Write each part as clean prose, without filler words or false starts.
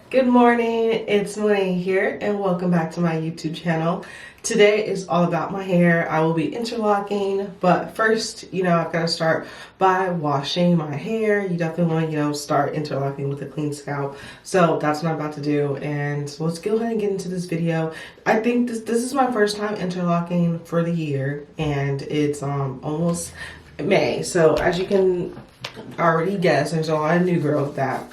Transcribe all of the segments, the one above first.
Good morning, it's Monet here and welcome back to my YouTube channel. Today is all about my hair. I will be interlocking, but first, I've got to start by washing my hair. You definitely want to, start interlocking with a clean scalp. So that's what I'm about to do, and so let's go ahead and get into this video. I think this is my first time interlocking for the year, and it's almost May. So as you can already guess, there's a lot of new growth that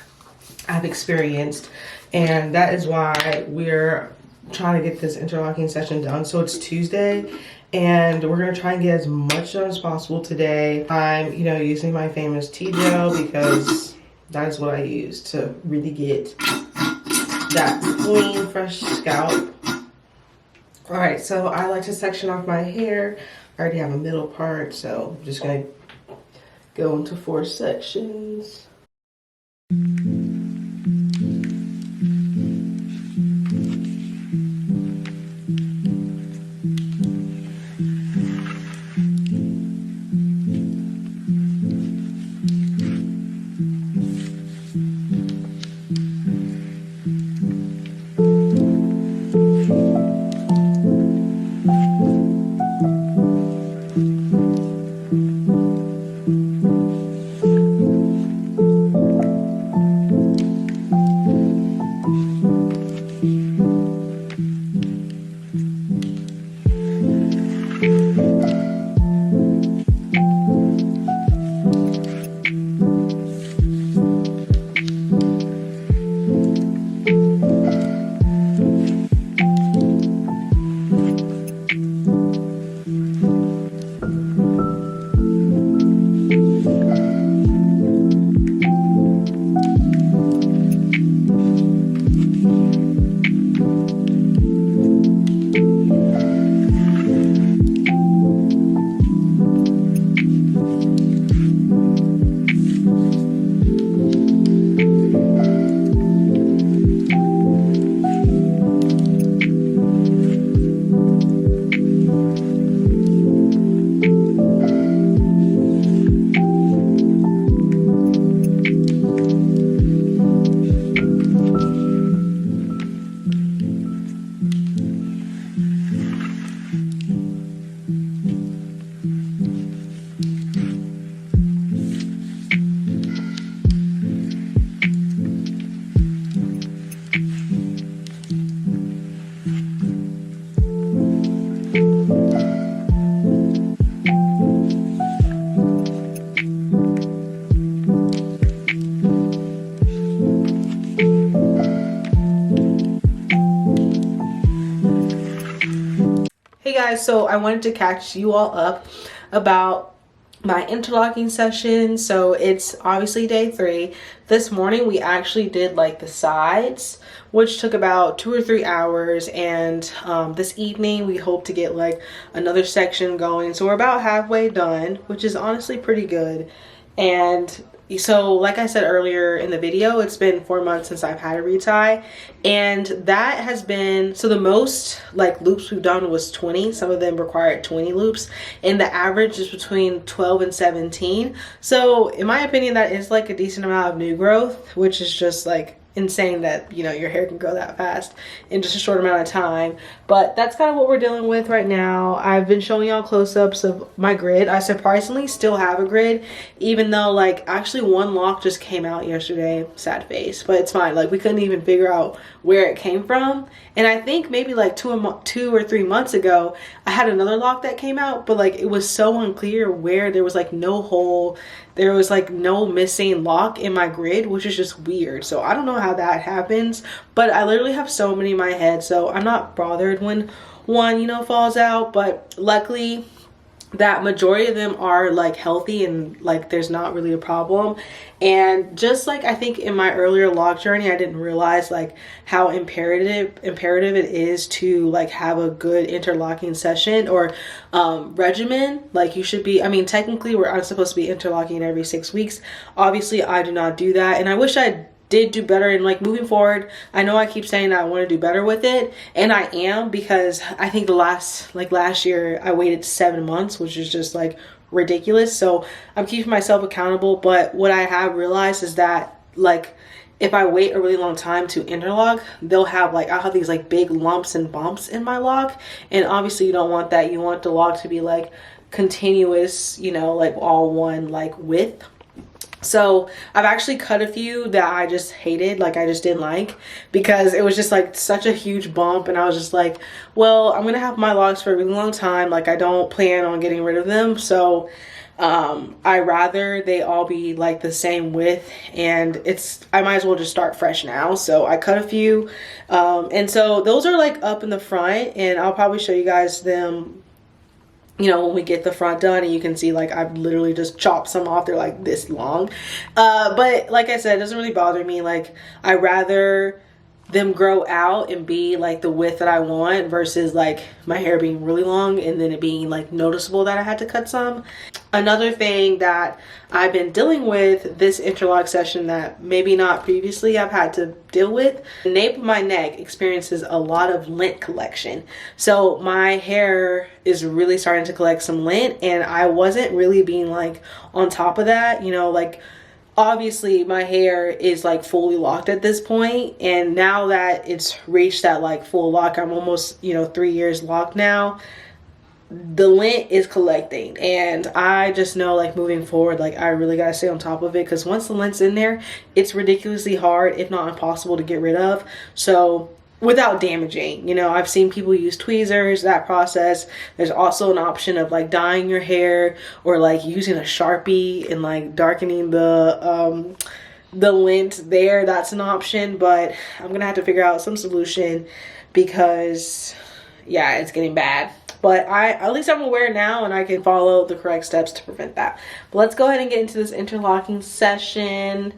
I've experienced, and that is why we're trying to get this interlocking session done. So it's Tuesday and we're going to try and get as much done as possible today. I'm using my famous tea gel because that is what I use to really get that clean fresh scalp. All right, so I like to section off my hair. I already have a middle part, so I'm just going to go into 4 sections. Hey guys, so I wanted to catch you all up about my interlocking session. So it's obviously day 3. This morning we actually did like the sides, which took about 2 or 3 hours, and this evening we hope to get like another section going. So we're about halfway done, which is honestly pretty good. And so like I said earlier in the video, it's been 4 months since I've had a retie, and that has been, so the most like loops we've done was 20. Some of them required 20 loops, and the average is between 12 and 17. So in my opinion, that is like a decent amount of new growth, which is just like insane that your hair can grow that fast in just a short amount of time. But that's kind of what we're dealing with right now. I've been showing y'all close-ups of my grid. I surprisingly still have a grid, even though like actually one lock just came out yesterday. Sad face, but it's fine. Like we couldn't even figure out where it came from, and I think maybe like 2 or 3 months ago I had another lock that came out, but like it was so unclear where. There was like no hole, there was like no missing lock in my grid, which is just weird. So I don't know how that happens, but I literally have so many in my head, so I'm not bothered when one falls out. But luckily that majority of them are like healthy, and like there's not really a problem. And just like I think in my earlier log journey, I didn't realize like how imperative it is to like have a good interlocking session or regimen. Like you should be, I mean technically I'm supposed to be interlocking every 6 weeks. Obviously I do not do that, and I wish I did do better. And like moving forward, I know I keep saying that I want to do better with it, and I am, because I think last year I waited 7 months, which is just like ridiculous. So I'm keeping myself accountable. But what I have realized is that like if I wait a really long time to interlock, they'll have like, I'll have these like big lumps and bumps in my lock. And obviously you don't want that. You want the lock to be like continuous, you know, like all one like width. So I've actually cut a few that I just hated, like I just didn't like, because it was just like such a huge bump, and I was just like, well, I'm gonna have my locks for a really long time, like I don't plan on getting rid of them, so I rather they all be like the same width, and I might as well just start fresh now. So I cut a few, and so those are like up in the front, and I'll probably show you guys them, you know, when we get the front done, and you can see like I've literally just chopped some off. They're like this long, but like I said, it doesn't really bother me. Like I rather them grow out and be like the width that I want versus like my hair being really long and then it being like noticeable that I had to cut some. Another thing that I've been dealing with this interlock session that maybe not previously I've had to deal with, the nape of my neck experiences a lot of lint collection. So my hair is really starting to collect some lint, and I wasn't really being like on top of that, you know, like obviously my hair is like fully locked at this point, and now that it's reached that like full lock, I'm almost, you know, 3 years locked now, the lint is collecting, and I just know like moving forward, like I really gotta stay on top of it, because once the lint's in there, it's ridiculously hard, if not impossible, to get rid of. So without damaging, you know, I've seen people use tweezers, that process. There's also an option of like dyeing your hair, or like using a Sharpie and like darkening the lint there. That's an option, but I'm gonna have to figure out some solution, because yeah, it's getting bad. But at least I'm aware now, and I can follow the correct steps to prevent that. But let's go ahead and get into this interlocking session,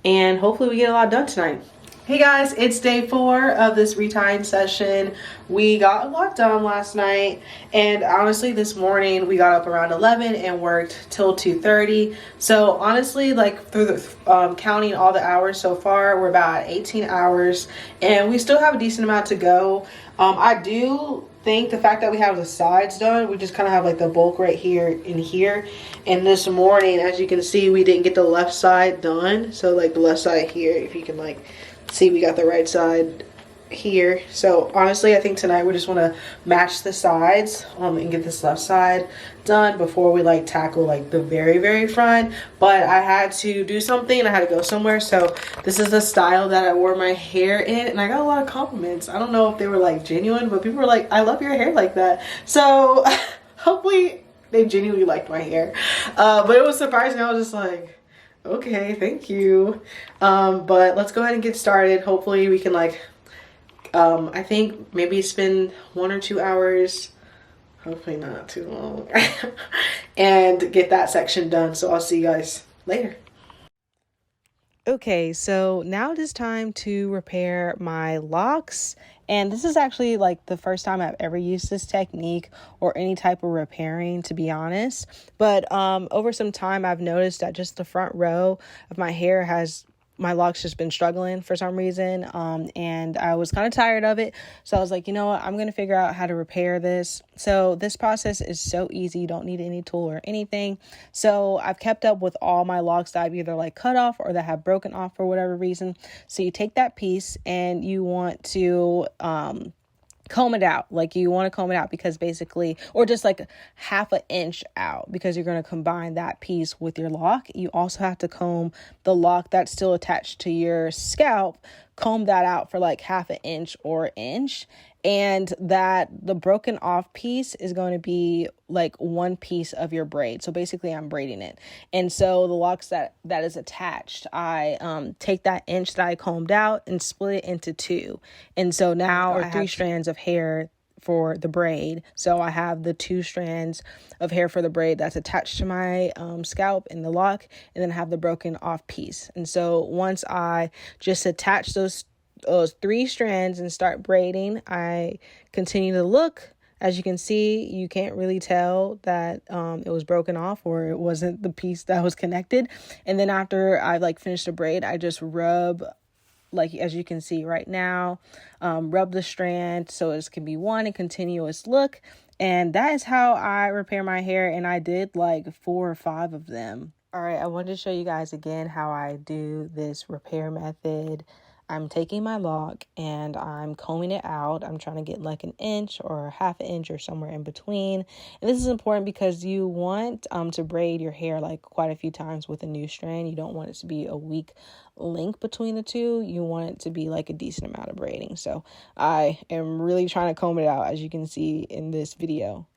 and hopefully we get a lot done tonight. Hey guys, it's day 4 of this retying session. We got a lot done last night, and honestly this morning we got up around 11 and worked till 2:30. So honestly, like through the counting all the hours so far, we're about 18 hours, and we still have a decent amount to go. I do think the fact that we have the sides done, we just kind of have like the bulk right here and here. And this morning, as you can see, we didn't get the left side done. So like the left side here, if you can like see, we got the right side here. So honestly, I think tonight we just want to match the sides and get this left side done before we like tackle like the very front. But I had to do something, and I had to go somewhere, so this is the style that I wore my hair in, and I got a lot of compliments. I don't know if they were like genuine, but people were like, I love your hair like that. So hopefully they genuinely liked my hair, but it was surprising. I was just like, okay, thank you. But let's go ahead and get started. Hopefully we can like I think maybe spend 1 or 2 hours, hopefully not too long, and get that section done. So I'll see you guys later. Okay, so now it is time to repair my locks. And this is actually like the first time I've ever used this technique or any type of repairing, to be honest. But over some time, I've noticed that just the front row of my hair my locks just been struggling for some reason, and I was kind of tired of it. So I was like, you know what, I'm gonna figure out how to repair this. So this process is so easy. You don't need any tool or anything. So I've kept up with all my locks that I've either like cut off or that have broken off for whatever reason. So you take that piece and you want to comb it out. Like you want to comb it out because basically, or just like 1/2 inch out, because you're going to combine that piece with your lock. You also have to comb the lock that's still attached to your scalp, comb that out for like 1/2 inch or inch. And that the broken off piece is going to be like one piece of your braid. So basically I'm braiding it. And so the locks that is attached, I take that inch that I combed out and split it into 2. And so now I have 3 strands of hair for the braid. So I have the 2 strands of hair for the braid that's attached to my scalp in the lock, and then I have the broken off piece. And so once I just attach those 3 strands and start braiding, I continue to look. As you can see, you can't really tell that it was broken off or it wasn't the piece that was connected. And then after I like finished the braid, I just rub, like as you can see right now, rub the strand so it can be one continuous look. And that is how I repair my hair. And I did like 4 or 5 of them. All right, I wanted to show you guys again how I do this repair method. I'm taking my lock and I'm combing it out. I'm trying to get like an inch or half an inch or somewhere in between. And this is important because you want to braid your hair like quite a few times with a new strand. You don't want it to be a weak link between the two. You want it to be like a decent amount of braiding. So I am really trying to comb it out, as you can see in this video.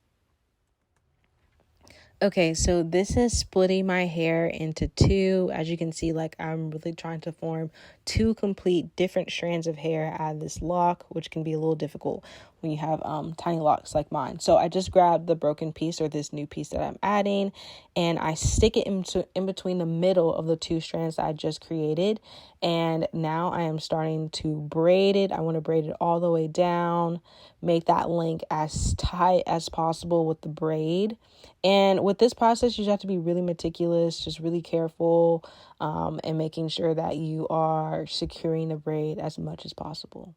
Okay, so this is splitting my hair into two. As you can see, like I'm really trying to form two complete different strands of hair out of this lock, which can be a little difficult when you have tiny locks like mine. So I just grabbed the broken piece, or this new piece that I'm adding, and I stick it in between the middle of the two strands that I just created. And now I am starting to braid it. I want to braid it all the way down, make that link as tight as possible with the braid. And with this process, you just have to be really meticulous, just really careful, and making sure that you are securing the braid as much as possible.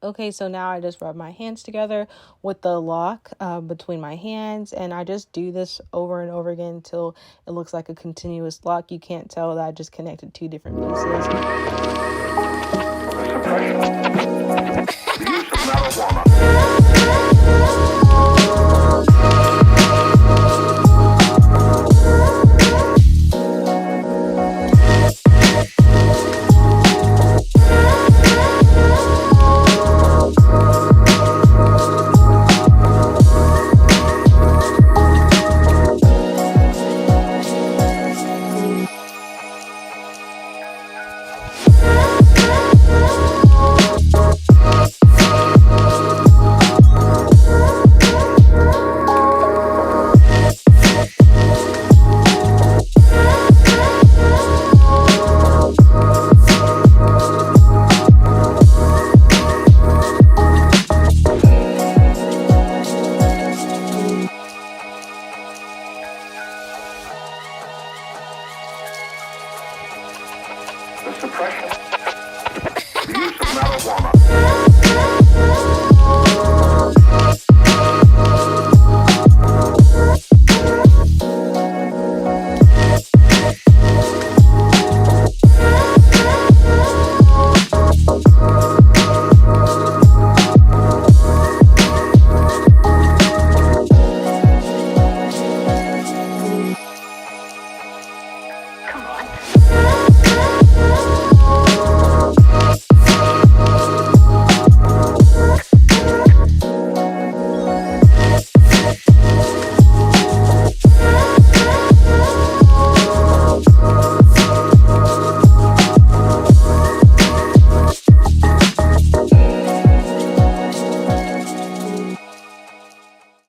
Okay, so now I just rub my hands together with the lock between my hands, and I just do this over and over again until it looks like a continuous lock. You can't tell that I just connected two different pieces.